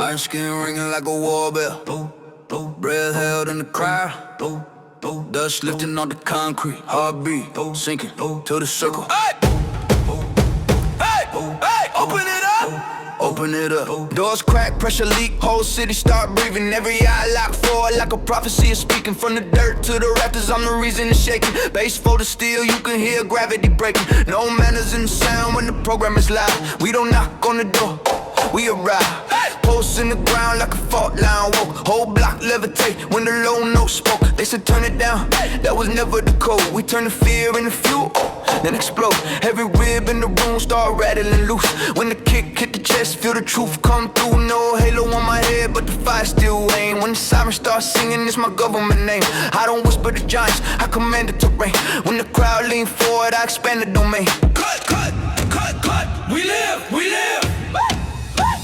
Iron skin ringing like a war bell. Breath held in the crowd. Dust lifting on the concrete. Heartbeat sinking to the circle. Hey! Open it up! Open it up. Doors crack, pressure leak, whole city start breathing. Every eye locked forward like a prophecy is speaking. From the dirt to the rafters, I'm the reason it's shaking. Bass folded steel, you can hear gravity breaking. No manners in the sound when the program is loud. We don't knock on the door, we arrive. Posts in the ground like a fault line woke. Whole block levitate when the low note spoke. They said turn it down, that was never the code. We turn the fear into fuel, then explode. Every rib in the room start rattling loose. When the kick hit the chest, feel the truth come through. No halo on my head, but the fire still ain't. When the siren starts singing, it's my government name. I don't whisper to giants, I command the terrain. When the crowd lean forward, I expand the domain. Cut, cut, cut, cut. We live, we live.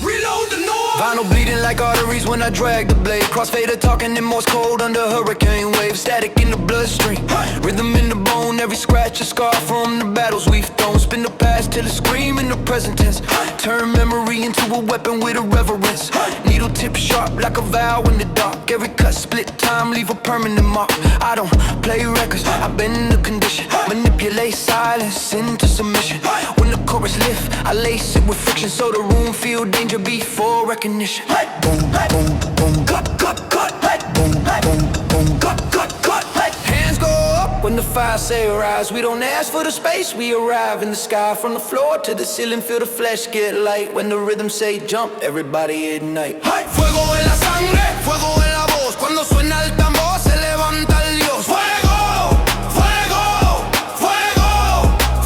Reload the noise. Vinyl bleeding like arteries when I drag the blade. Crossfader talking in Morse code under hurricane waves. Static in the bloodstream, rhythm in the bone. Every scratch a scar from the battles we've thrown. Spin the past till it's scream in the present tense. Turn memory into a weapon with a reverence. Needle tip sharp like a vow in the dark. Every cut split time leave a permanent mark. I don't play records, I bend the condition. Manipulate silence into submission. When the chorus lift, I lace it with friction. So the room feel danger before recognition. Boom, boom, boom, cut, cut, cut. Boom, boom, boom, cut, cut, cut. Hands go up when the fire say rise. We don't ask for the space, we arrive in the sky. From the floor to the ceiling, feel the flesh get light. When the rhythm say jump, everybody ignite. Fuego en la sangre, fuego en la voz. Cuando suena el tambor, se levanta el Dios. Fuego, fuego, fuego,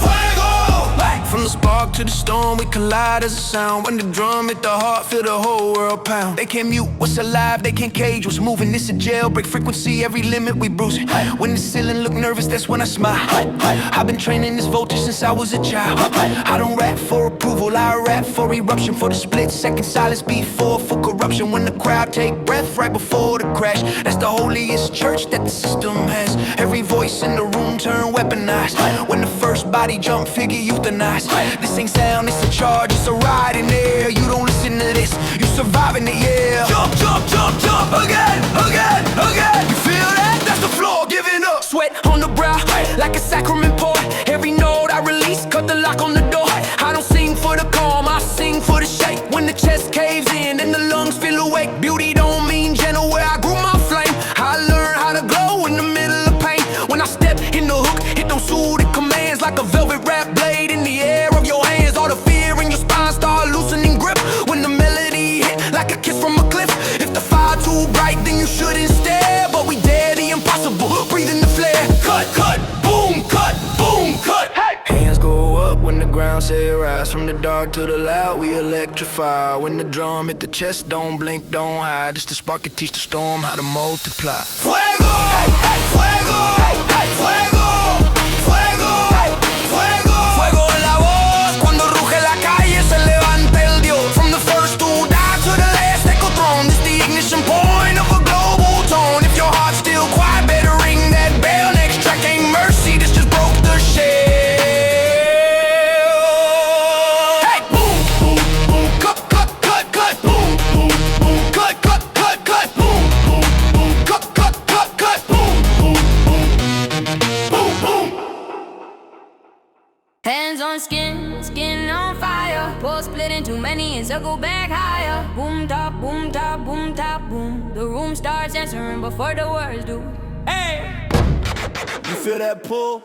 fuego. From the spark to the storm, we collide as a sound. When the drum hit the heart, feel the whole world pound. They can't mute what's alive, they can't cage what's moving. This a jailbreak frequency, every limit we bruising. When the ceiling look nervous, that's when I smile. I've been training this voltage since I was a child. I don't rap for approval, I rap for eruption. For the split second silence before full corruption. When the crowd take breath right before the crash. That's the holiest church that the system has. Every voice in the room turn weaponized. When the first body jump, figure euthanized. This ain't sound, it's a charge, it's a ride in there. You don't listen to this, you surviving it, yeah. Jump, jump, jump, jump, again, again, again. You feel that? That's the floor giving up. Sweat on the brow, like a sacrament pour. Every note I release, cut the lock on the door. I don't sing for the calm, I sing for the shake. When the chest caves in and the lungs feel awake. Beauty don't mean gentle where I grew my flame. I learned how to glow in the middle of pain. When I step in the hook, it don't suit, it commands. Like a velvet wrap blade in the air of your hands. All the fear in your spine start loosening grip. When the melody hit like a kiss from a cliff. If the fire too bright, then you shouldn't stare. But we dare the impossible, breathing the flare. Cut, cut, boom, cut, boom, cut. Hey! Hands go up when the ground say rise. From the dark to the loud, we electrify. When the drum hit the chest, don't blink, don't hide. It's the spark that teach the storm how to multiply. Fuego! Hey, hey, fuego! Hey, hey, fuego! Fuego! Hey, fuego! Fuego en la voz. Cuando ruge la calle, se levanta el Dios. From the first to die to the last echo throne. This the ignition point of a global tone. If your heart's still quiet, better ring that bell. Next track ain't mercy, this just broke the shell. Hey, boom, boom, boom, cut, cut, cut, cut, boom, boom, boom, cut, cut, cut, cut, boom, boom, boom, cut, cut, cut, cut, boom, boom, boom, boom, boom. Hands on skin, skin on fire. Pulse splitting too many and circle back higher. Boom top, boom top, boom top, boom. The room starts answering before the words do. Hey! You feel that pull?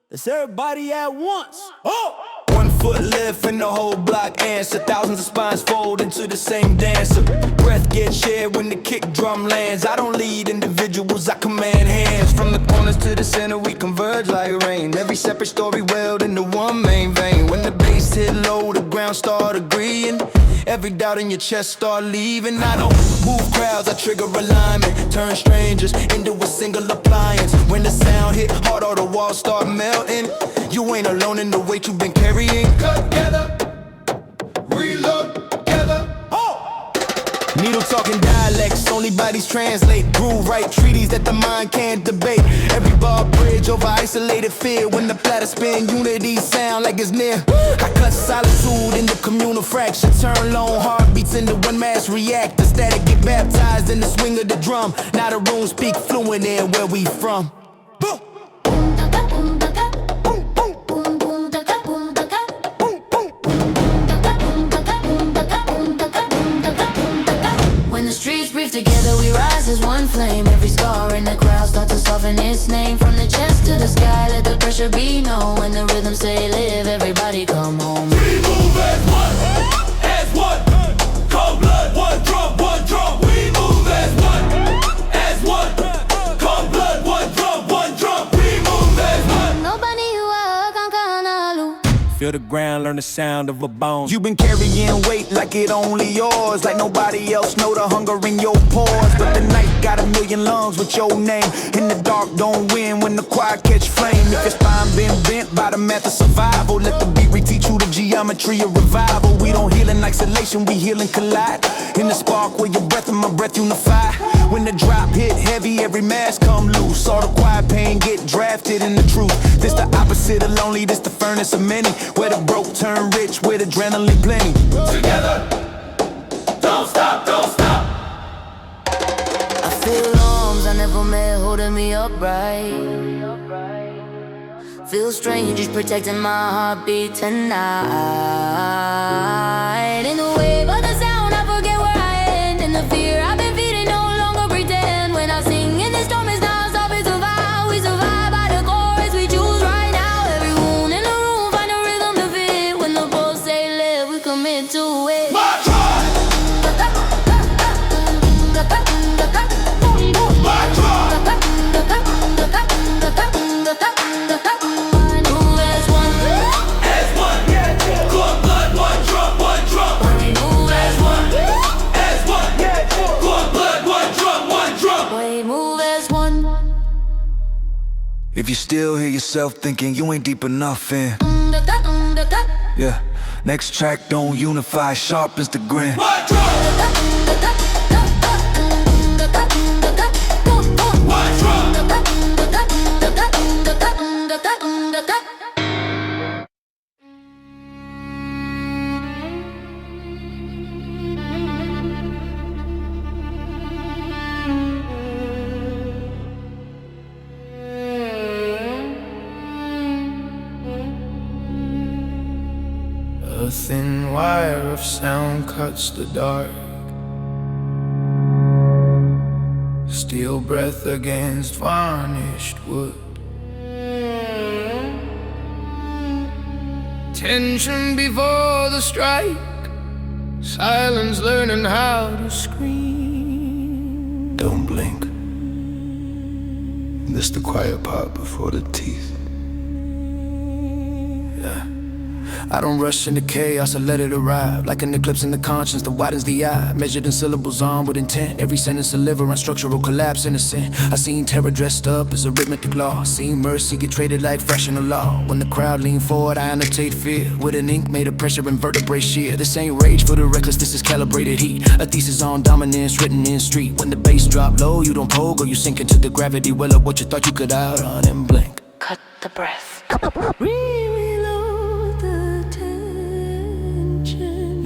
That's everybody at once. Oh! 1 foot lift and the whole block answer. Thousands of spines fold into the same dancer. Breath gets shared when the kick drum lands. I don't lead individuals, I command hands. From the corners to the center, we converge like rain. Every separate story welled into one main vein. When the bass hit low, the ground start agreeing. Every doubt in your chest start leaving. I don't move crowds, I trigger alignment. Turn strangers into a single appliance. When the sound hit hard, all the walls start melting. You ain't alone in the weight you've been carrying. Together, reload together. Oh! Needle talking dialects, only bodies translate. Groove right treaties that the mind can't debate. Every bar bridge over isolated fear. When the platter spin, unity sound like it's near. I cut solitude into communal fracture. Turn lone heartbeats into one mass reactor. Static get baptized in the swing of the drum. Now the room speak fluent in where we from. Boom. When the streets breathe together, we rise as one flame. Every scar in the crowd starts to soften its name. From the chest to the sky, let the pressure be known. When the rhythm say live, everybody come home. We move as one, as one. Cold blood, one drum. We move as one, as one. Cold blood, one drum. We move as one. Nobody you are kankanalu. Feel the ground, learn the sound of a bone. You've been carrying weight like it only yours. Like nobody else know the hunger in your pores. But the night got a million lungs with your name. In the dark don't win when the quiet catch flame. If your spine been bent by the math of survival, let the beat reteach you the geometry of revival. We don't heal in isolation, we heal and collide. In the spark where your breath and my breath unify. When the drop hit heavy, every mask come loose. All the quiet pain get drafted in the truth. This the opposite of lonely, this the furnace of many. Where the broke turn rich, with adrenaline plenty. Together, don't stop, don't stop. I feel arms I never met holding me upright. Feel strangers protecting my heartbeat tonight. In the wave of the sound, I forget where I end. In the fear I've been feeding, no longer pretend. When I sing in the storm, it's non-stop, it's a vow. We survive by the chorus we choose right now. Every wound in the room, find a rhythm to fit. When the pulse say live, we commit to it. My tribe, my tribe. Move as one. As one, cold blood, one drum. Move as one. As one, cold blood, one drum. We move as one. If you still hear yourself thinking you ain't deep enough in, yeah, next track don't unify, sharp as the grin. My drum, my drum. A thin wire of sound cuts the dark. Steel breath against varnished wood. Tension before the strike. Silence learning how to scream. Don't blink. This the quiet part before the teeth. Yeah. I don't rush into chaos, I let it arrive. Like an eclipse in the conscience that widens the eye. Measured in syllables, armed with intent. Every sentence deliver on structural collapse innocent. I seen terror dressed up as arithmetic law. Seen mercy get traded like fractional law. When the crowd lean forward, I annotate fear. With an ink made of pressure and vertebrae shear. This ain't rage for the reckless, this is calibrated heat. A thesis on dominance written in street. When the bass drop low, you don't poke or you sink into the gravity well of what you thought you could out on and blink. Cut the breath.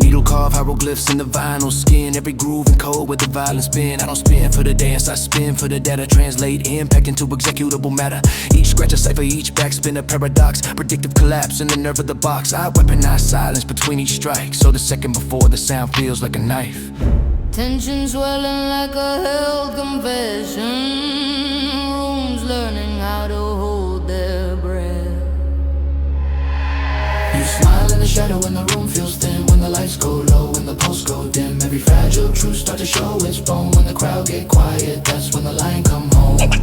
Needle carve hieroglyphs in the vinyl skin. Every groove and code with the violent spin. I don't spin for the dance, I spin for the data. Translate impact into executable matter. Each scratch a cipher, each backspin a paradox. Predictive collapse in the nerve of the box. I weaponize silence between each strike. So the second before the sound feels like a knife. Tension swelling like a held confession. Rooms learning how to hold their breath. You smile in the shadow when the room feels thin. When the lights go low, when the pulse go dim. Every fragile truth start to show its bone. When the crowd get quiet, that's when the lion come home. That's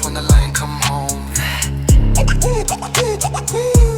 when the lion come home.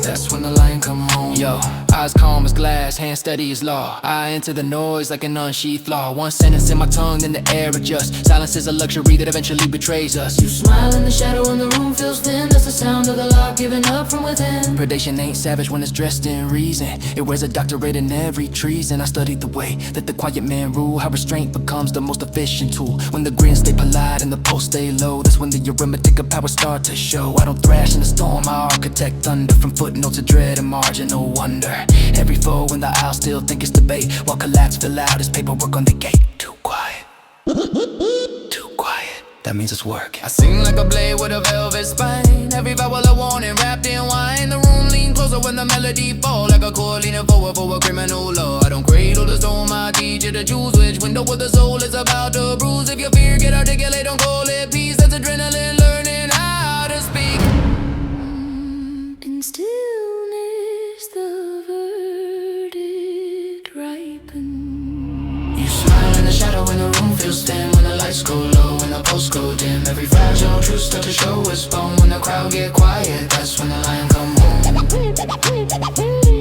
That's when the lion come home. Yo, Eyes calm as glass, hands steady as law. I enter the noise like an unsheathed flaw. One sentence in my tongue, then the air adjusts. Silence is a luxury that eventually betrays us. You smile in the shadow and the room feels thin. That's the sound of the lock giving up from within. Predation ain't savage when it's dressed in reason. It wears a doctorate in every treason. I studied the way that the quiet man rule, how restraint becomes the most efficient tool. When the grins stay polite and the pulse stay low, that's when the arithmetic of power start to show. I don't thrash in the storm, I architect thunder. From footnotes to dread and margin, no wonder. Every foe in the aisle still think it's debate, while collapse fill out his paperwork on the gate. Too quiet, too quiet, that means it's work. I sing like a blade with a velvet spine. Every vowel a warning wrapped in wine. The room lean closer when the melody fall, like a chord leaning forward for a criminal law. I don't cradle the storm, I teach you to choose which window of the soul is about to bruise. If your fear get articulate, don't call it peace. That's adrenaline learning how to speak. In stillness the verdict ripens. You smile in the shadow when the room feels thin. When the lights go low, when the pulse go dim. Every fragile truth start to show its bone. When the crowd get quiet, that's when the lion come home.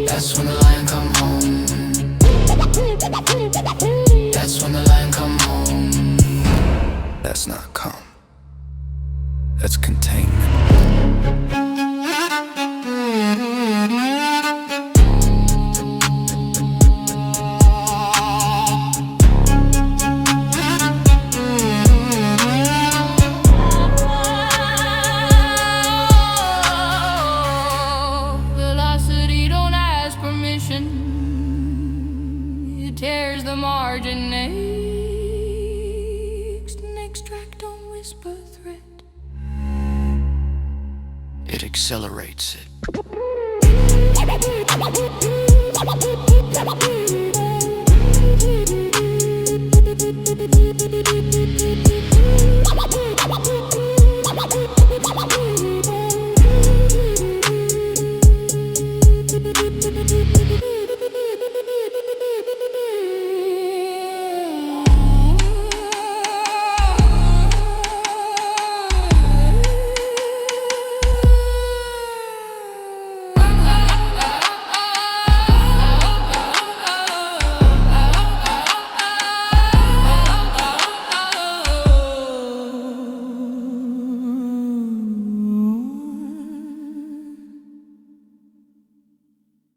That's when the lion come home. That's when the lion come home. That's not calm. That's containment. Velocity don't ask permission. It tears the margin. Next track don't whisper threat. It accelerates it.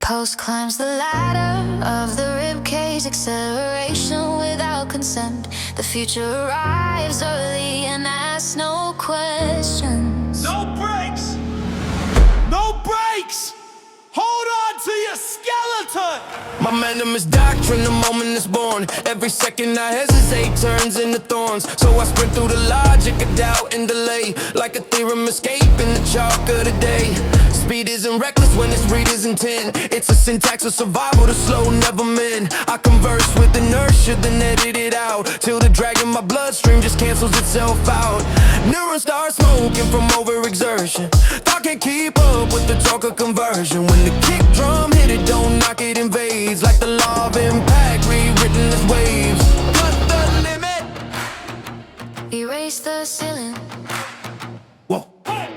Post climbs the ladder of the ribcage, acceleration without consent. The future arrives early and asks no questions. No brakes! No brakes! Hold on to your skeleton! Momentum is doctrine the moment it's born. Every second I hesitate turns into thorns. So I sprint through the logic of doubt and delay, like a theorem escaping the chalk of the day. Speed isn't reckless when its reader's intent. It's a syntax of survival, the slow never mend. I converse with inertia, then edit it out, till the drag in my bloodstream just cancels itself out. Neurons start smoking from overexertion. Thought can't keep up with the talk of conversion. When the kick drum hit it, don't knock it, invades. Like the law of impact, rewritten as waves. Cut the limit. Erase the ceiling. Whoa.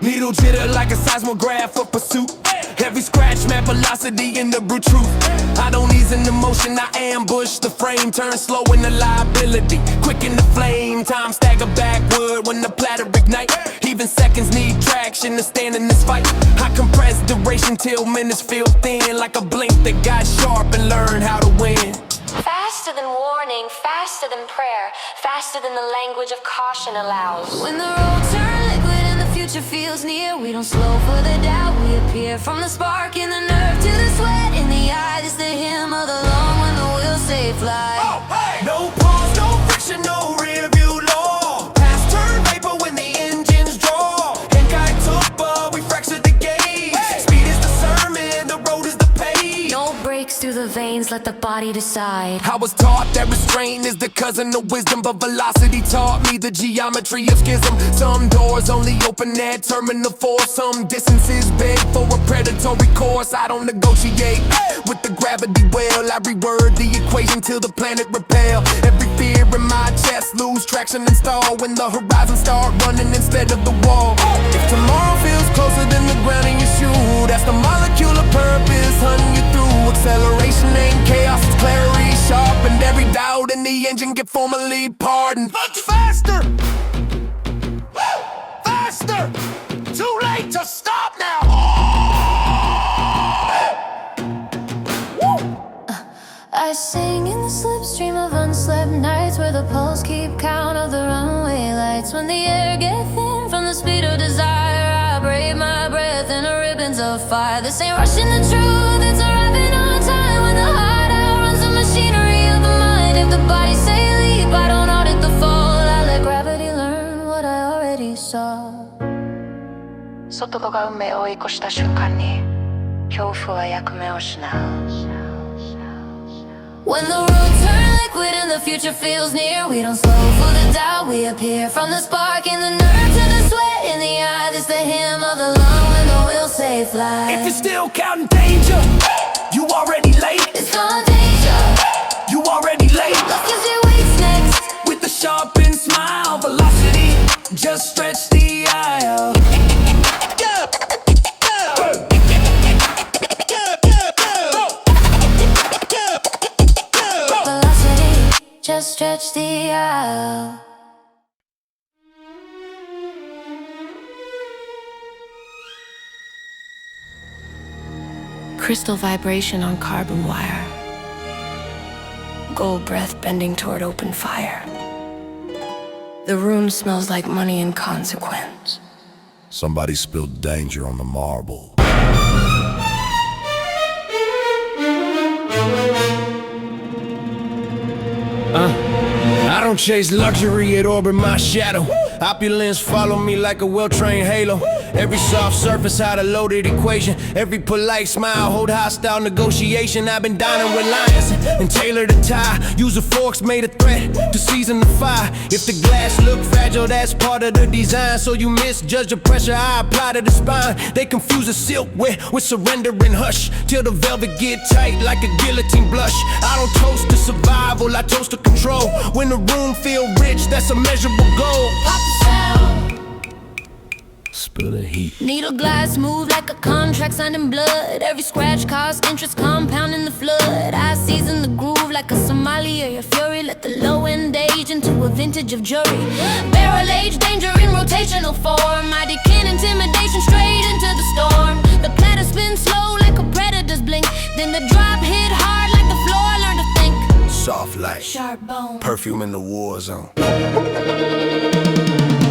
Needle jitter like a seismograph for pursuit. Every scratch map velocity in the brute truth. I don't ease in the motion, I ambush. The frame turns slow in the liability. Quick in the flame, time stagger backward when the platter ignite. Even seconds need traction to stand in this fight. I compress duration till minutes feel thin, like a blink that got sharp and learned how to win. Faster than warning, faster than prayer, faster than the language of caution allows. When the road turns liquid and the future feels near, we don't slow for the doubt, we appear. From the spark in the nerve to the sweat in the eye, it's the hymn of the long when the wheels say fly. Oh, hey! No pause, no friction, no rear view law. Past turn vapor when the engines draw. Ink I took, but we fractured the gauge. Speed is the sermon, the road is the page. No breaks through the veins, let the body decide. I was taught that restraint is the cousin of wisdom, but velocity taught me the geometry of schism. Some doors only open at terminal force. Some distances beg for a predatory course. I don't negotiate with the gravity well. I reword the equation till the planet repel. Every fear in my chest lose traction and stall when the horizon start running instead of the wall. If tomorrow feels closer than the ground in your shoe, that's the molecular purpose hunting you through. engine get formally pardoned. Faster! Faster! Too late to stop now! I sing in the slipstream of unslept nights, where the poles keep count of the runway lights. When the air gets thin from the speed of desire, I break my breath in the ribbons of fire. This ain't rushing the truth, it's arriving on time. When the heart outruns the machinery of the mind. If the body say leap, I don't audit the fall. I let gravity learn what I already saw. 外が運命を追い越した瞬間に恐怖は役目を失う When the roads turn liquid and the future feels near, we don't slow for the doubt, we appear. From the spark in the nerve to the sweat in the eye, this the hymn of the lung when the wheels say fly. If you're still counting danger, you already late. It's gone danger, You already late. look as it waits next. With a sharpened smile, velocity just stretch the aisle. Velocity, just stretch the aisle. Crystal vibration on carbon wire. Gold breath bending toward open fire. The room smells like money and consequence. Somebody spilled danger on the marble. I don't chase luxury, it orbit my shadow. Opulence follow me like a well-trained halo. Every soft surface had a loaded equation. Every polite smile hold hostile negotiation. I've been dining with lions and tailor the tie. Use a forks made a threat to season the fire. If the glass look fragile, that's part of the design. So you misjudge the pressure I apply to the spine. They confuse the silkware with surrender and hush, till the velvet get tight like a guillotine blush. I don't toast to survival, I toast to control. When the room feel rich, that's a measurable goal. Pop the sound. Spill the heat. Needle glides smooth like a contract signed in blood. Every scratch costs interest compounding the flood. I season the groove like a sommelier. Fury let the low end age into a vintage of jury. Barrel age danger in rotational form. I decant intimidation straight into the storm. The platter spins slow like a predator's blink. Then the drop hit hard like the floor learned to think. Soft light, Sharp bone. perfume in the war zone.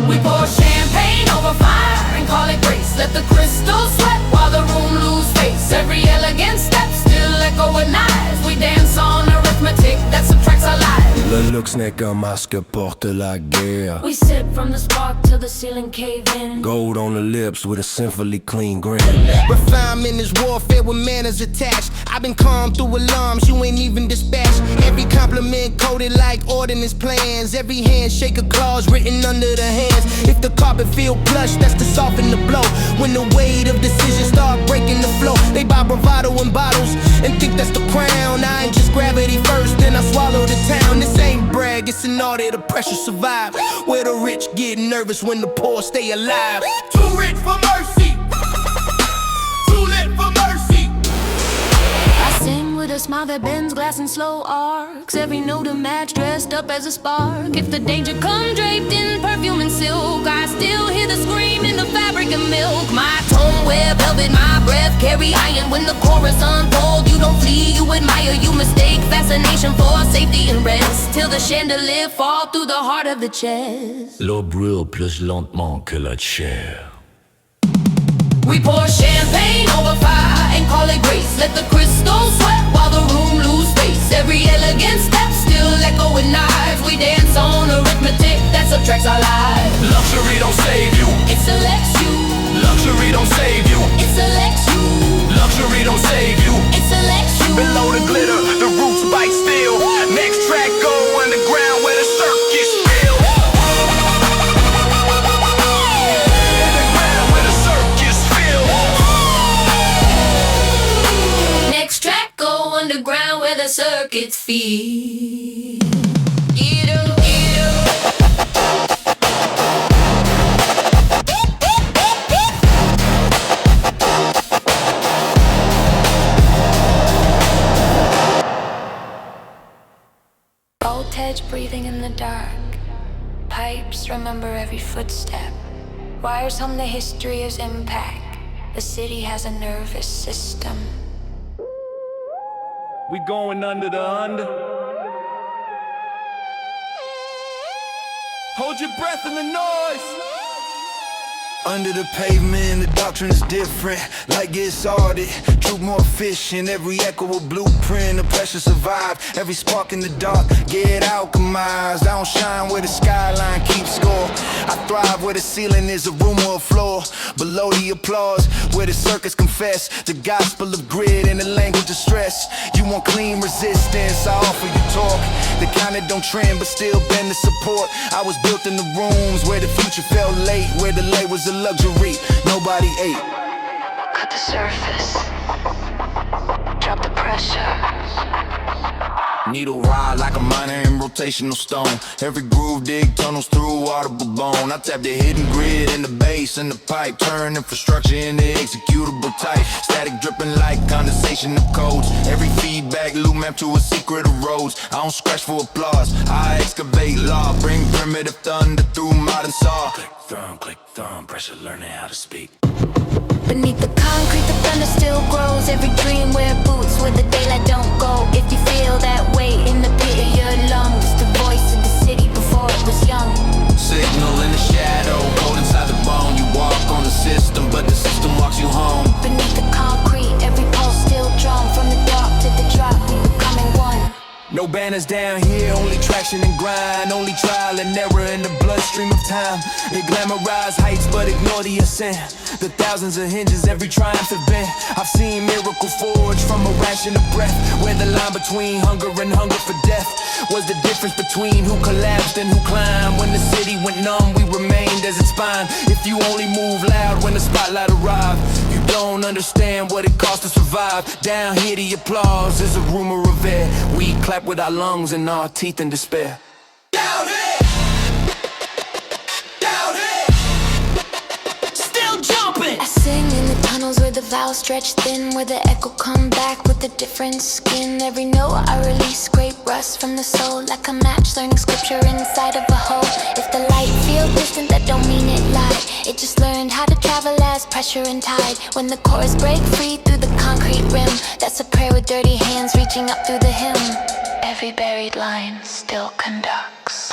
We pour champagne over fire and call it grace. Let the crystals sweat while the room lose face. Every elegant step still echo with knives. We dance on arithmetic that subtracts our lives. Le looks n'est qu'un masque porte la guerre. We sip from the spark till the ceiling cave in. Gold on the lips with a sinfully clean grin. Refinement is warfare with manners attached. I've been calm through alarms, you ain't even dispatched. Every compliment coded like ordinance plans. Every handshake a clause written under the hands. If the carpet feel plush, that's to soften the blow. When the weight of decisions start breaking the flow, they buy bravado in bottles and think that's the crown. I ain't just gravity first, then I swallow the town. This ain't brag, it's an art of pressure survive. Where the rich get nervous when the poor stay alive. Too rich for mercy. Too lit for mercy. I sing with a smile that bends glass in slow arcs. Every note a match dressed up as a spark. If the danger come draped in perfume and silk, I still hear the scream in the fabric and milk. My tone wear velvet, my breath carry iron. When the chorus unfolds, you don't flee, you admire. You mistake fascination for safety and rest, till the chandelier fall through the heart of the chest. L'eau brûle plus lentement que la chair. We pour champagne over fire and call it grace. Let the crystals sweat while the room lose space. Every elegant step still echo with knives. We dance on arithmetic that subtracts our lives. Luxury don't save you. It selects you. Luxury don't save you. It selects you. Luxury don't save you. It selects you. Below the glitter, the roots bite steel. Next track go underground where the circus feel. Underground where the circus feel. Next track go underground where the circuits feel. Get up, get up. Voltage the dark. Pipes remember every footstep. Wires hum the history of impact. The city has a nervous system. We going under the under. Hold your breath in the noise. Under the pavement, the doctrine is different. Light gets audit, truth more efficient. Every echo a blueprint, the pressure survive. Every spark in the dark, get alchemized. I don't shine where the skyline keeps score. I thrive where the ceiling is a room or a floor. Below the applause, where the circus confess. The gospel of grit and the language of stress. You want clean resistance, I offer you torque. The kind that don't trend but still bend the support. I was built in the rooms where the future felt late, where the late was a luxury nobody ate. Cut the surface. Drop the pressure. Needle ride like a miner in rotational stone. Every groove dig tunnels through audible bone. I tap the hidden grid in the bass and the pipe. Turn infrastructure into executable type. Static dripping like condensation of codes. Every feedback loop map to a secret of roads. I don't scratch for applause, I excavate law. Bring primitive thunder through modern saw. Click thumb, pressure learning how to speak. Beneath the concrete, the thunder still grows. Every dream wear boots where the daylight don't go. If you feel that weight in the pit of your lungs, the voice of the city before it was young. Signal in the shadow, cold inside the bone. You walk on the system, but the system walks you home. Beneath the concrete, every pulse still drum. From the dark to the drop, we becoming one. No banners down here, only traction and grind. Only trial and error in the bloodstream of time. They glamorize heights but ignore the ascent. The thousands of hinges every triumph have been. I've seen miracle forged from a ration of breath. Where the line between hunger and hunger for death was the difference between who collapsed and who climbed. When the city went numb, we remained as its spine. If you only move loud when the spotlight arrived, you don't understand what it costs to survive. Down here the applause is a rumor of air. We clap with our lungs and our teeth in despair. Down here! Down here! Still jumping! I sing in the tunnels where the vows stretch thin, where the echo come back with a different skin. Every note I release scrape rust from the soul, like a match learning scripture inside of a hole. If the light feels distant, that don't mean it lied. It just learned how to travel as pressure and tide. When the chords break free through the concrete rim, that's a prayer with dirty hands reaching up through the hymn. Every buried line still conducts.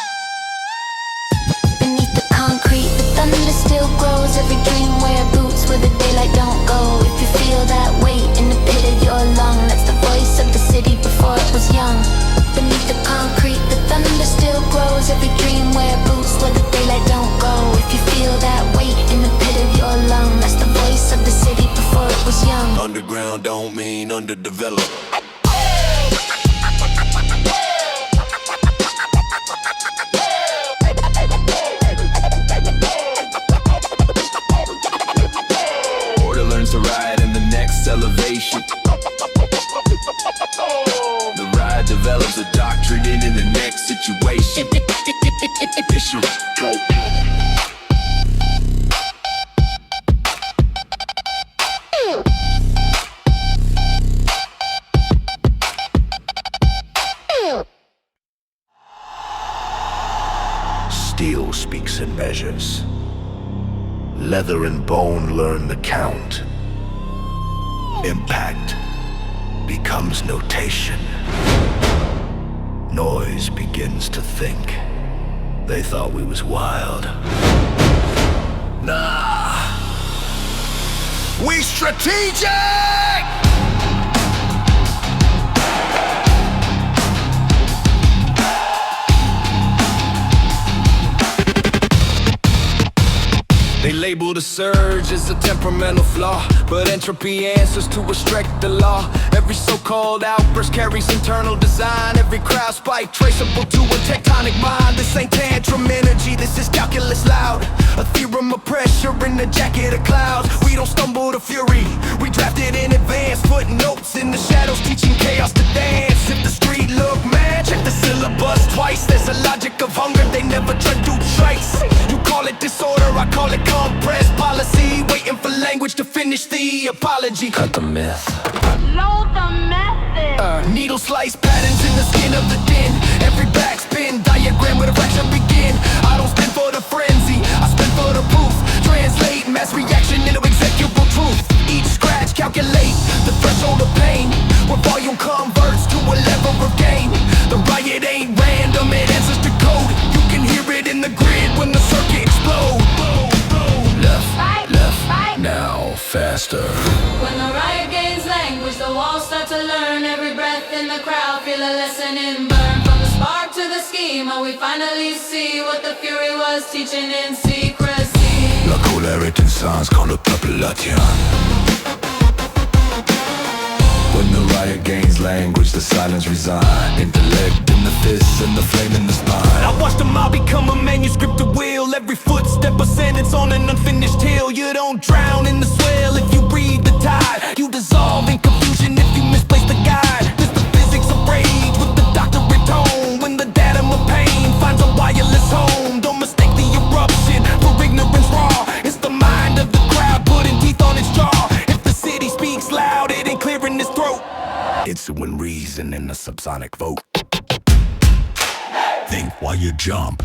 Beneath the concrete, the thunder still grows. Every dream wear boots where the daylight don't go. If you feel that weight in the pit of your lung, that's the voice of the city before it was young. Beneath the concrete, the thunder still grows. Every dream wear boots where the daylight don't go. If you feel that weight in the pit of your lung, that's the voice of the city before it was young. Underground don't mean underdeveloped. To ride in the next elevation. The ride develops a doctrine in the next situation. Steel speaks in measures. Leather and bone learn the count. Impact becomes notation. Noise begins to think. They thought we was wild. Nah. We strategic! They label the surge as a temperamental flaw, but entropy answers to restrict the law. Every so-called outburst carries internal design. Every crowd spike traceable to a tectonic mind. This ain't tantrum energy, this is calculus loud. A theorem of pressure in the jacket of clouds. We don't stumble to fury, we draft it in advance. Putting notes in the shadows, teaching chaos to dance. If the street look mad, check the syllabus twice. There's a logic of hunger, they never try to trace. You call it disorder, I call it compressed policy, waiting for language to finish the apology. Cut the myth. Load the method. Needle slice patterns in the skin of the den. Every backspin, diagram pentagram where the fracture begin. I don't spin for the frenzy, I spin for the proof. Translate mass reaction into executable truth. Each scratch calculate the threshold of pain, where volume converts to a level of gain. The riot ain't random, it answers to code. You can hear it in the grid when the circuit explodes. Left, left, now faster. When the riot gains language, the walls start to learn. Every breath in the crowd, feel a lesson in burn. From the spark to the schema, we finally see what the fury was teaching in secrecy. La colère est une science quand le peuple la tient. When the riot gains language, the silence resign. Intellect in the fists and the flame in the spine. I watched them all become a manuscript to will. Every footstep a sentence on an unfinished tale. You don't drown in the swell if you breathe the tide. You dissolve in confusion if you misplace the guide. This the physics of rage with the doctorate tone. When the datum of pain finds a wireless home. Don't mistake the eruption for ignorance raw. It's the mind of the crowd putting teeth on its jaw. If the city speaks loud, it ain't clearing its throat. It's when reason in a subsonic vote. Think while you jump.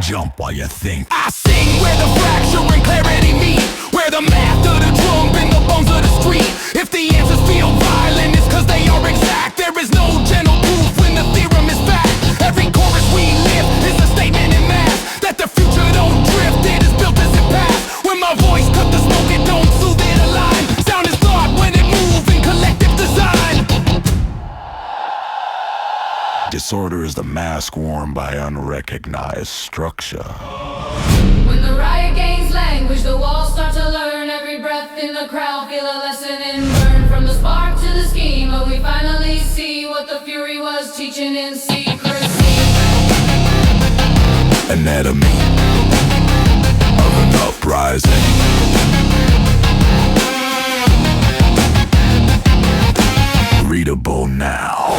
Jump while you think. I sing where the fracture and clarity meet, where the math of the drum and the bones of the street. If the answers feel violent, it's cause they are exact. There is no gentle proof when the theorem is back. Every chorus we live is a statement in mass, that the future don't drift, it is built as it passed. When my voice cut the smoke, it don't soothe it align. Sound is thought when it moves in collective design. Disorder is the mask worn by unrecognized structure. When the riot gains language, the walls start to learn. Every breath in the crowd, feel a lesson in burn. From the spark to the schema, we finally see what the fury was teaching in secrecy. Anatomy of an uprising. Readable now.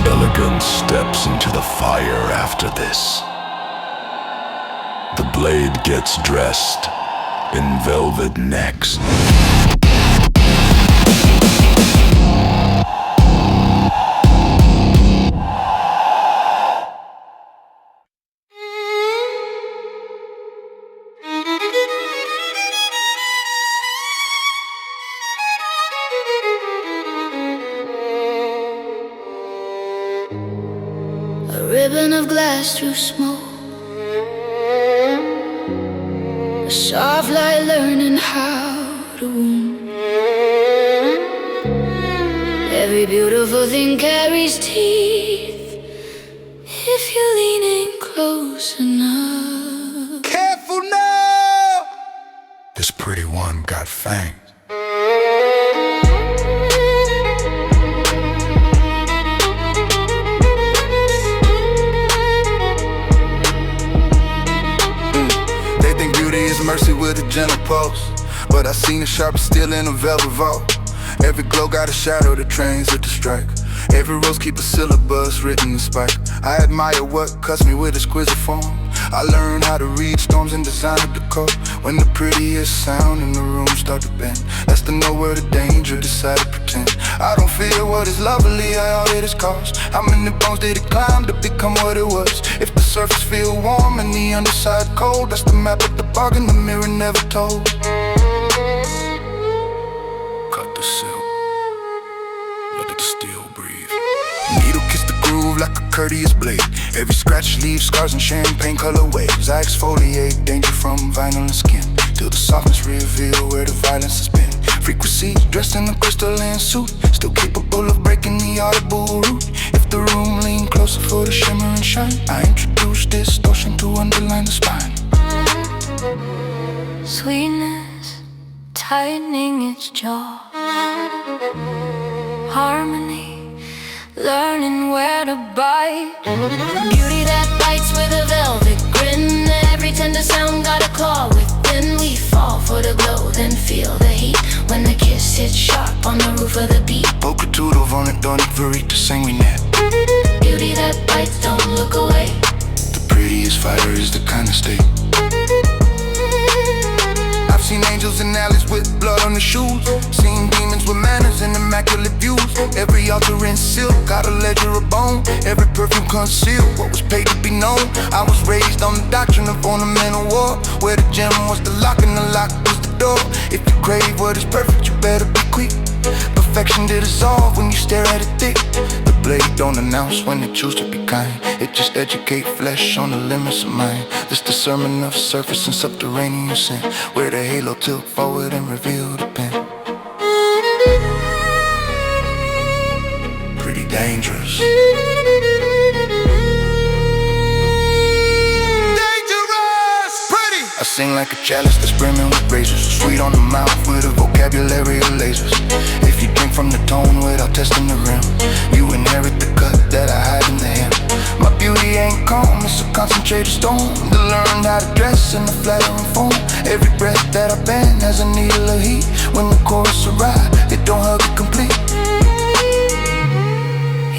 Elegance steps into the fire after this. The blade gets dressed in velvet next. A ribbon of glass through smoke, a soft light learning how to wound. Every beautiful thing carries teeth if you lean in close enough. Careful now! This pretty one got fangs. Mercy with a gentle pulse, but I seen the sharpest steel in a velvet vault. Every glow got a shadow that trains it to strike. Every rose keep a syllabus written in spike. I admire what cuts me with exquisite form. I learned how to read storms and design a decor. When the prettiest sound in the room start to bend, that's to know where the danger decide to pretend. I don't fear what is lovely, all it is cost. How many bones did it climb to become what it was? If the surface feel warm and the underside cold, that's the map of the bargain the mirror never told. Cut the silk, let the steel breathe. Needle kiss the groove like a courteous blade. Every scratch leaves scars and champagne color waves. I exfoliate danger from vinyl and skin, till the softness reveal where the violence has been. Frequency dressed in a crystalline suit, still capable of breaking the audible root. If the room lean closer for the shimmer and shine, I introduce distortion to underline the spine. Sweetness tightening its jaw, harmony learning where to bite. Beauty that bites with a velvet grin. Every tender sound got a claw within. We fall for the glow, then feel the heat when the kiss hits sharp on the roof of the beat. Pocatudo vonedonic verita sanguinet. Beauty that bites, don't look away. The prettiest fire is the kind of state Seen angels in alleys with blood on the shoes. Seen demons with manners and immaculate views. Every altar in silk, got a ledger of bone. Every perfume concealed what was paid to be known. I was raised on the doctrine of ornamental war, where the gem was the lock and the lock was the door. If you crave what is perfect, you better be quick. Perfection to dissolve when you stare at it thick. The blade don't announce when it choose to be kind. It just educate flesh on the limits of mind. This the sermon of surface and subterranean sin, where the halo tilt forward and reveal the pen. Pretty dangerous. I sing like a chalice that's brimming with razors, sweet on the mouth with a vocabulary of lasers. If you drink from the tone without testing the rim, you inherit the cut that I hide in the hem. My beauty ain't calm, it's a concentrated storm. To learn how to dress in the flattering form. Every breath that I bend has a needle of heat. When the chorus arrives, it don't hug it complete.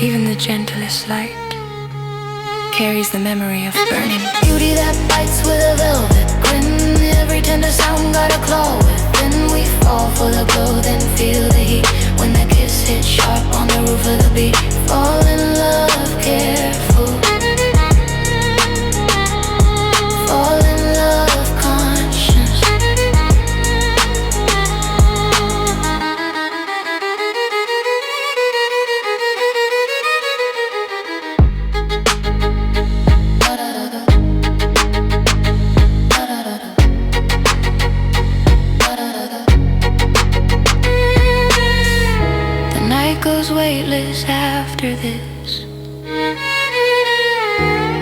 Even the gentlest light carries the memory of burning. Beauty that bites with a velvet grin. Every tender sound got a claw within. We fall for the glow, then feel the heat. When the kiss hits sharp on the roof of the beat. Fall in love, careful. Fall in love, conscious. Goes weightless after this.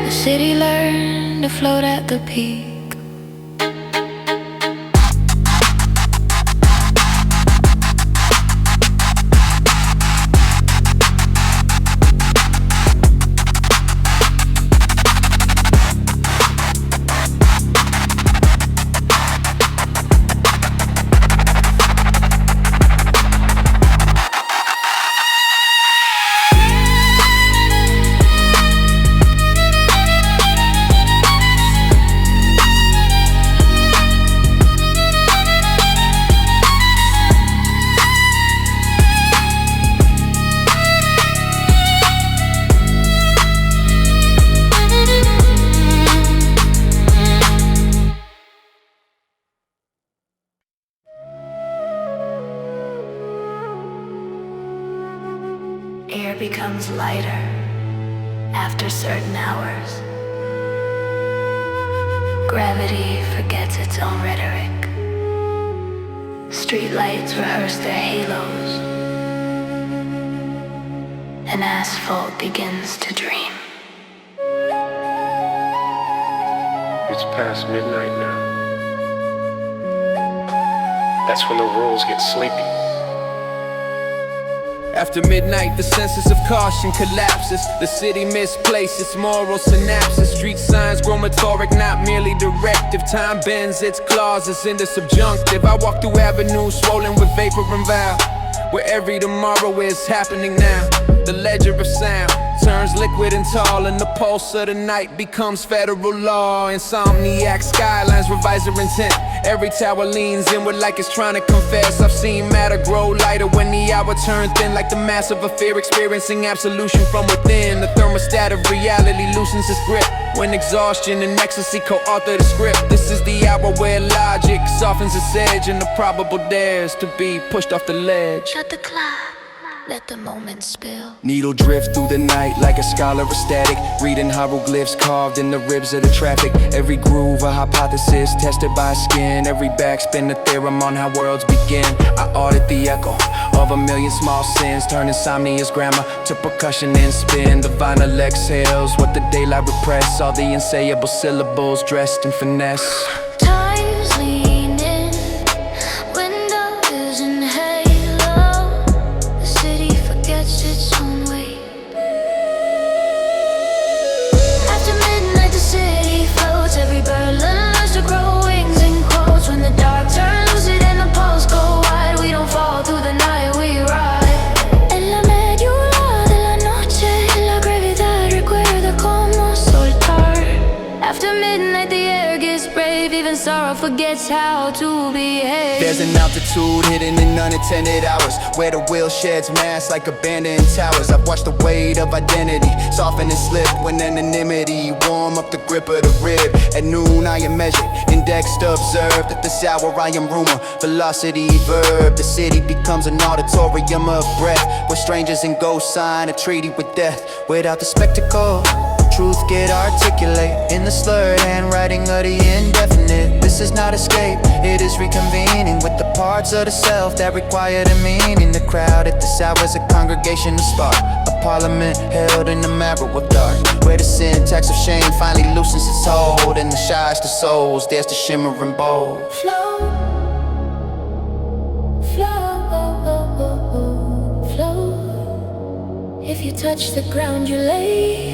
The city learned to float at the peak. Air becomes lighter after certain hours. Gravity forgets its own rhetoric. Streetlights rehearse their halos, and asphalt begins to dream. It's past midnight now. That's when the rules get sleepy. After midnight, the senses of caution collapses. The city misplaced its moral synapses. Street signs grow rhetoric, not merely directive. Time bends its clauses into subjunctive. I walk through avenues swollen with vapor and vow, where every tomorrow is happening now. The ledger of sound turns liquid and tall, and the pulse of the night becomes federal law. Insomniac skylines revise their intent. Every tower leans inward like it's trying to confess. I've seen matter grow lighter when the hour turned thin, like the mass of a fear experiencing absolution from within. The thermostat of reality loosens its grip when exhaustion and ecstasy co-author the script. This is the hour where logic softens its edge, and the probable dares to be pushed off the ledge. Shut the clock, let the moment spill. Needle drift through the night like a scholar of static, reading hieroglyphs carved in the ribs of the traffic. Every groove a hypothesis tested by skin. Every backspin a theorem on how worlds begin. I audit the echo of a million small sins, turn insomnia's grammar to percussion and spin. The vinyl exhales what the daylight repress, all the insayable syllables dressed in finesse. Time's leaning, windows in halo. The city forgets its own weight. After midnight, the city floats. Every bird learns to grow wings and quotes. When the dark turns lucid and the pulse go wide, we don't fall through the night, we ride. En la medulla de la noche, la gravedad recuerda cómo soltar. After midnight, the air gets brave. Even sorrow forgets how to behave. There's an altitude hidden in unintended hours, where the wheel sheds mass like abandoned towers. I've watched the weight of identity soften and slip when anonymity warm up the grip of the rib. At noon I am measured, indexed, observed. At this hour I am rumor, velocity verb. The city becomes an auditorium of breath, where strangers and ghosts sign a treaty with death. Without the spectacle, truth get articulate in the slurred handwriting of the indefinite. This is not escape, it is reconvening with the parts of the self that require the meaning. The crowd at this hour is a congregation to spark a parliament held in the marrow of dark, where the syntax of shame finally loosens its hold, and the shyest of souls dares to shimmer and bold. Flow, flow, flow. If you touch the ground you lay.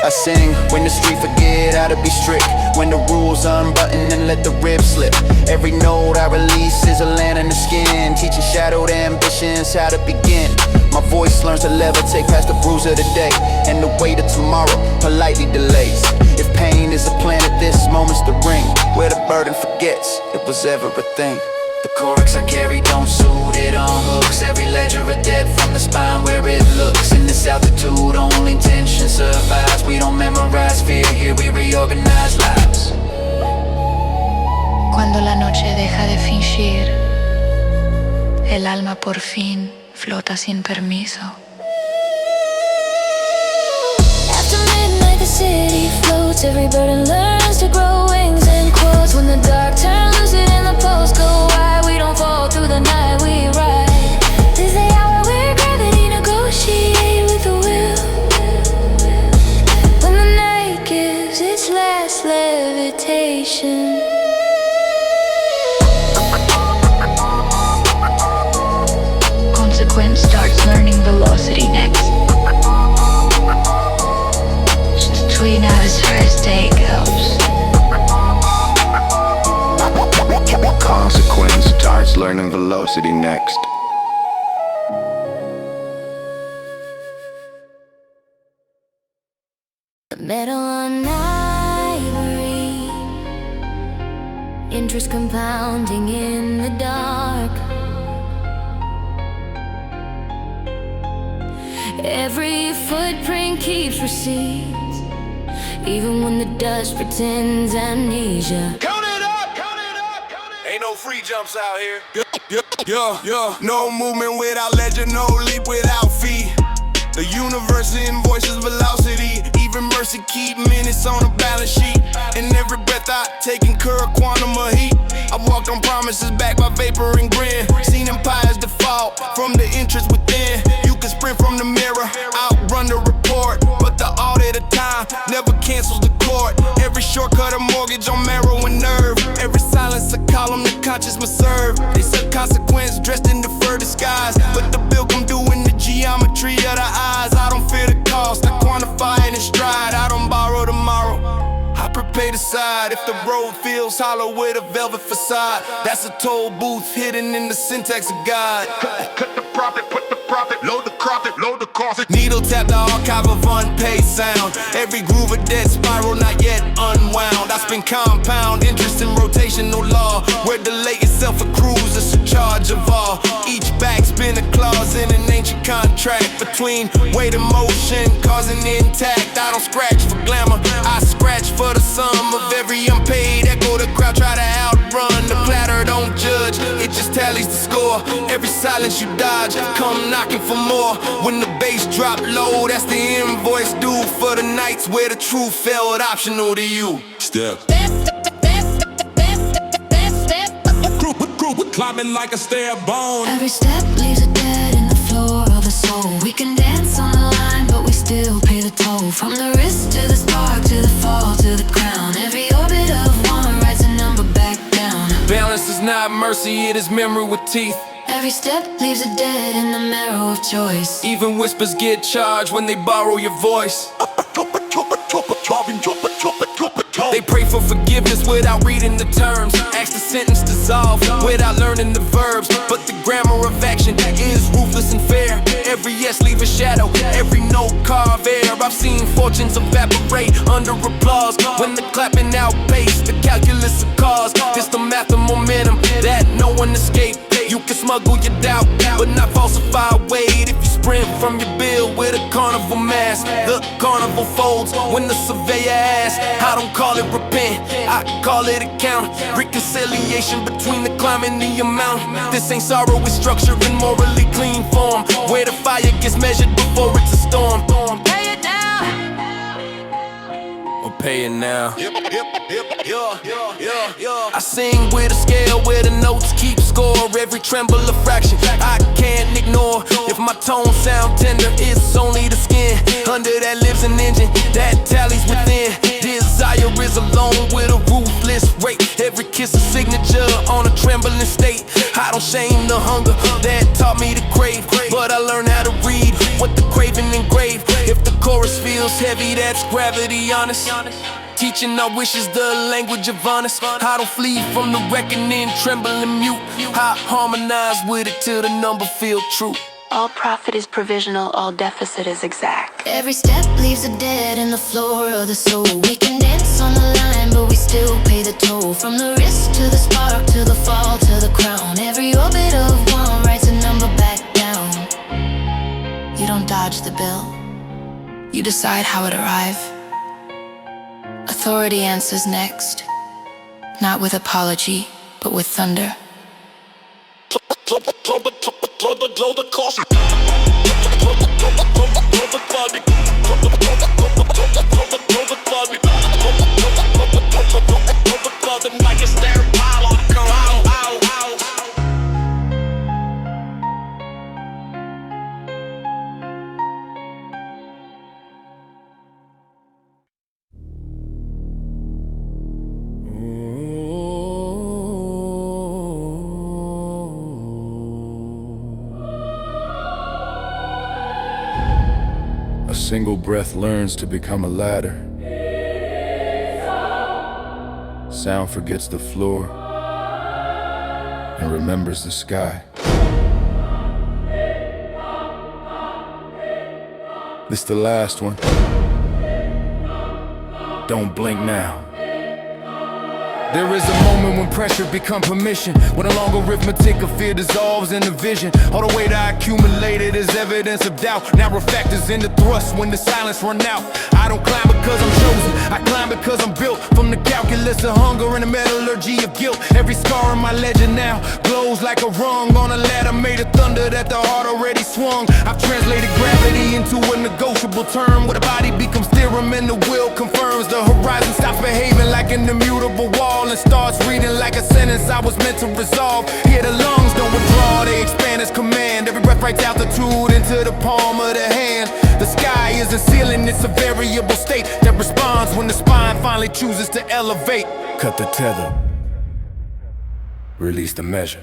I sing when the street forget how to be strict, when the rules unbutton and let the rib slip. Every note I release is a land in the skin, teaching shadowed ambitions how to begin. My voice learns to levitate past the bruise of the day, and the weight of tomorrow politely delays. If pain is a planet, this moment's the ring where the burden forgets it was ever a thing. The chorus I carry don't suit it on hooks. Every ledger a debt from the spine where it looks. In this altitude only tension survives. We don't memorize fear, here we reorganize lives. Cuando la noche deja de fingir, el alma por fin flota sin permiso. After midnight the city floats, every burden learns to grow wings and quotes. When the dark turns lucid and the posts go wide, we don't fall through the night, we ride. This is the hour where gravity negotiates with the will. When the night gives its last levitation. Consequence starts learning velocity next. Between us first day goes. Consequence starts learning velocity next. Metal on ivory, interest compounding in the dark. Every footprint keeps receipts, even when the dust pretends amnesia. Count it up, count it up, count it up. Ain't no free jumps out here. Yeah. No movement without legend, no leap without feet. The universe invoices velocity. Even mercy keep minutes on a balance sheet. And every breath I take incur a quantum of heat. I've walked on promises backed by vapor and grin. Seen empires default from the interest within. You can sprint from the mirror, outrun the report, but the audit of time never cancels the court. Every shortcut a mortgage on marrow and nerve. Every silence a column the conscience must serve. They said consequence dressed in the fur disguise, but the bill come due in the geometry of the eyes. I don't fear the cost, I quantify it in stride. I don't borrow tomorrow, I prepare the side. If the road feels hollow with a velvet facade, that's a toll booth hidden in the syntax of God. Cut the profit, put the profit, load the profit, load the cost. Needle tap the archive of unpaid sound. Every groove of dead spiral not yet unwound. I spin compound interest in rotational law, where delay itself accrues a surcharge of all. Each backspin a clause in an ancient contract between weight and motion, causing intact. I don't scratch for glamour, I scratch for the sum of every unpaid echo. The crowd try to outrun the clatter, don't judge, it just tallies the score. Every silence you dodge, come knocking for more. When the bass drop low, that's the invoice due for the nights where the truth felt optional to you. Step. Climbing like a stair bone. Every step leaves a dead in the floor of the soul. We can dance on the line, but we still pay the toll. From the wrist to the spark, to the fall, to the crown. Every orbit of one writes a number back down. Balance is not mercy, it is memory with teeth. Every step leaves a dead in the marrow of choice. Even whispers get charged when they borrow your voice. They pray for forgiveness without reading the terms. Ask the sentence dissolve without learning the verbs. But the grammar of action is ruthless and fair. Every yes leave a shadow, every no carve air. I've seen fortunes evaporate under applause when the clapping outpaced the calculus of cause. It's the math of momentum that no one escaped. You can smuggle your doubt, but not falsify weight. If you sprint from your bill with a carnival mask, the carnival folds when the surveyor asks. I don't call it repent, I call it account. Reconciliation between the climb and the amount. This ain't sorrow, it's structure in morally clean form, where the fire gets measured before it's a storm. Pay it now. Or pay it now. I sing with a scale where the notes keep score. Every tremble a fraction I can't ignore. If my tone sound tender, it's only the skin. Under that lives an engine that tallies within. Desire is alone with a ruthless rate. Every kiss a signature on a trembling state. I don't shame the hunger that taught me to crave, but I learned how to read what the craving engraved. If the chorus feels heavy, that's gravity honest. Teaching our wishes the language of honest. I don't flee from the reckoning, tremble and mute. I harmonize with it till the number feel true. All profit is provisional, all deficit is exact. Every step leaves a dead in the floor of the soul. We can dance on the line, but we still pay the toll. From the wrist to the spark, to the fall, to the crown. Every orbit of one writes a number back down. You don't dodge the bill, you decide how it arrive. Authority answers next, not with apology, but with thunder. A single breath learns to become a ladder. Sound forgets the floor and remembers the sky. This the last one. Don't blink now. There is a moment when pressure becomes permission, when a long arithmetic of fear dissolves in the vision. All the weight I accumulated is evidence of doubt. Now refactors in the thrust when the silence run out. I don't climb because I'm chosen, I climb because I'm built from the calculus of hunger and the metallurgy of guilt. Every scar in my legend now glows like a rung on a ladder made of thunder that the heart already swung. I've translated gravity into a negotiable term, where the body becomes theorem and the will confirms. The horizon stops behaving like an immutable wall and starts reading like a sentence I was meant to resolve. Here the lungs don't withdraw, they expand as command. Every breath writes altitude into the palm of the hand. The sky isn't ceiling, it's a variable state that responds when the spine finally chooses to elevate. Cut the tether. Release the measure.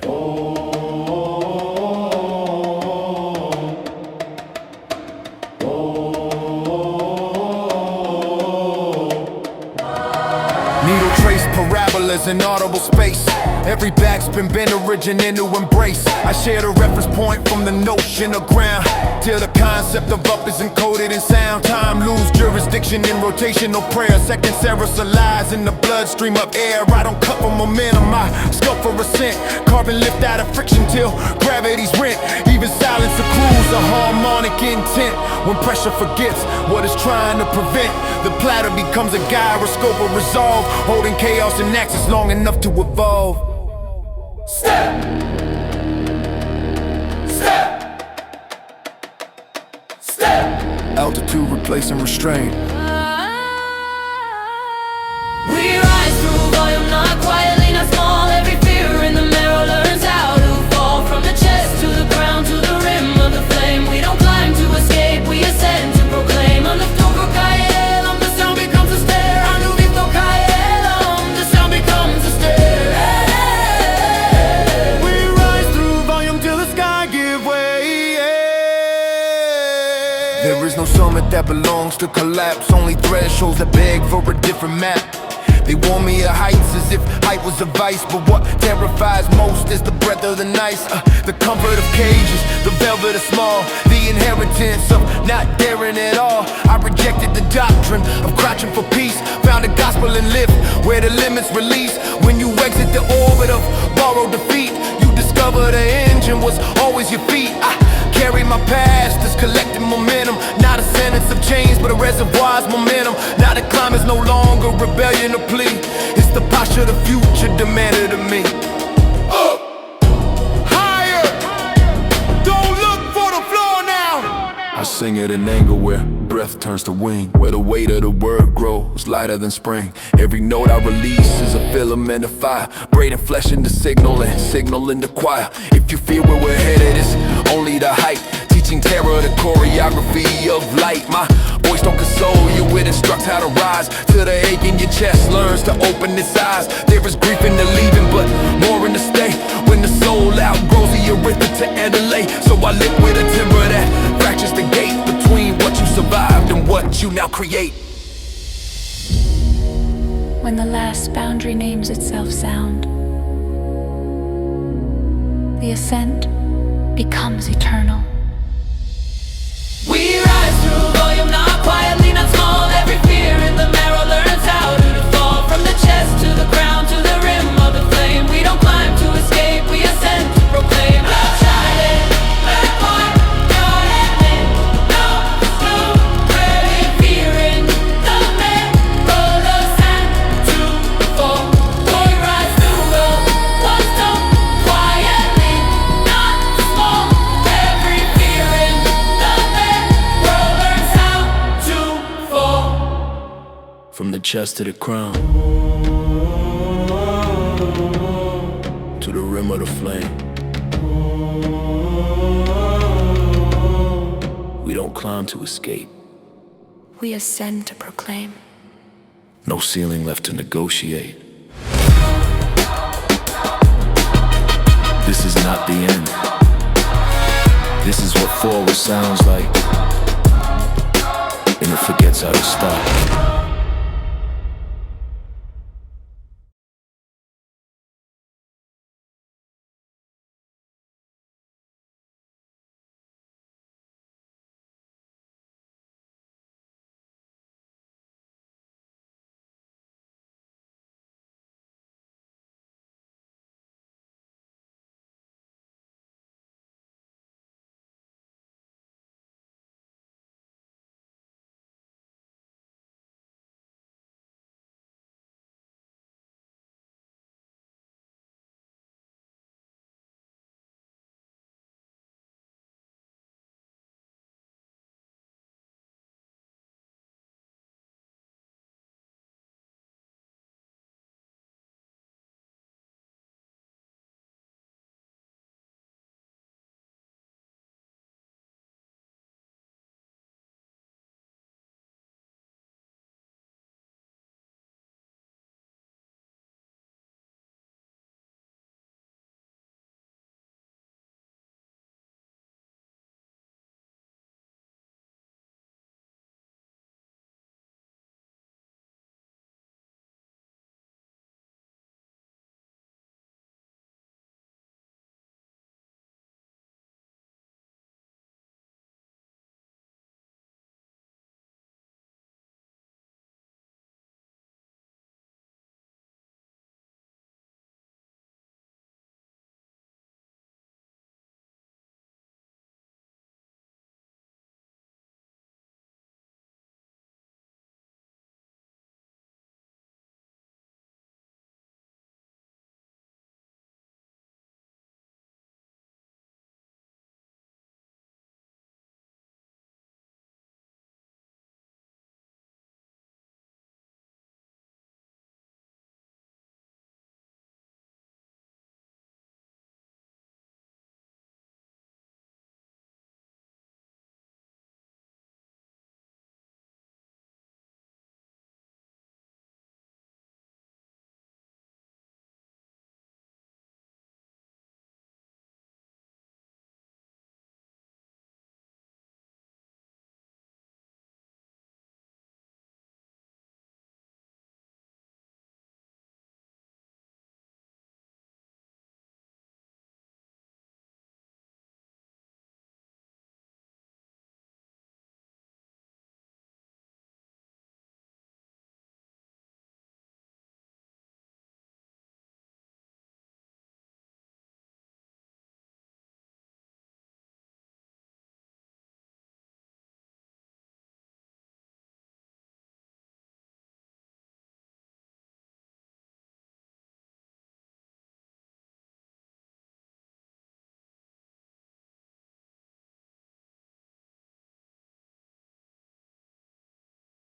Needle trace parabolas in audible space. Every backspin bend origin into embrace. I share the reference point from the notion of ground till the concept of up is encoded in sound. Time lose jurisdiction in rotational prayer. Second lies in the bloodstream of air. I don't cut for momentum, I sculpt for ascent. Carbon lift out of friction till gravity's rent. Even silence accrues a harmonic intent. When pressure forgets what it's trying to prevent, the platter becomes a gyroscope of resolve, holding chaos in axis long enough to evolve. Step! Step! Step! Altitude replacing restraint. We rise through volume, not quietly, not small. Every fear in the mirror learns how to fall. From the chest to the ground, to the rim of the flame. We don't climb to escape, we ascend to proclaim. On the Dover Kaelum, the sound becomes a stare. On the Vito Kaelum, the sound becomes a stare. We rise through volume till the sky give way. There is no summit that belongs to collapse. Only thresholds that beg for a different map. They warn me of heights as if height was a vice, but what terrifies most is the breath of the nice. The comfort of cages, the velvet of small, the inheritance of not daring at all. I rejected the doctrine of crouching for peace, found a gospel and lived where the limits release. When you exit the orbit of borrowed defeat, you discover the engine was always your feet. I carry my past as collecting momentum, not a sentence of change, but a reservoir's momentum. Now the climb is no longer rebellion or plea, it's the posture the future demanded of me. Higher, don't look for the floor now. I sing at an angle where breath turns to wing, where the weight of the word grows lighter than spring. Every note I release is a filament of fire, braiding flesh into signal and signal into choir. If you feel where we're headed, it's only the height, teaching terror the choreography of light. My voice don't console you, it instructs how to rise till the ache in your chest learns to open its eyes. There is grief in the leaving, but more in the stay, when the soul outgrows the arithmetic and delay. So I live with a timber that fractures the gate between what you survived and what you now create. When the last boundary names itself sound, the ascent becomes eternal. We rise through volume, not quietly, not small. Every fear in the marrow learns how to fall. From the chest to the ground, to the rim of the flame. We don't climb to escape, we ascend to proclaim. Shining, black point, guarding, no slow, ready. Fear in the marrow, the sand to fall. We rise through one stone, quietly, not small. Every fear in from the chest to the crown, to the rim of the flame. We don't climb to escape, We ascend to proclaim. no ceiling left to negotiate. This is not the end. This is what forward sounds like, and it forgets how to stop.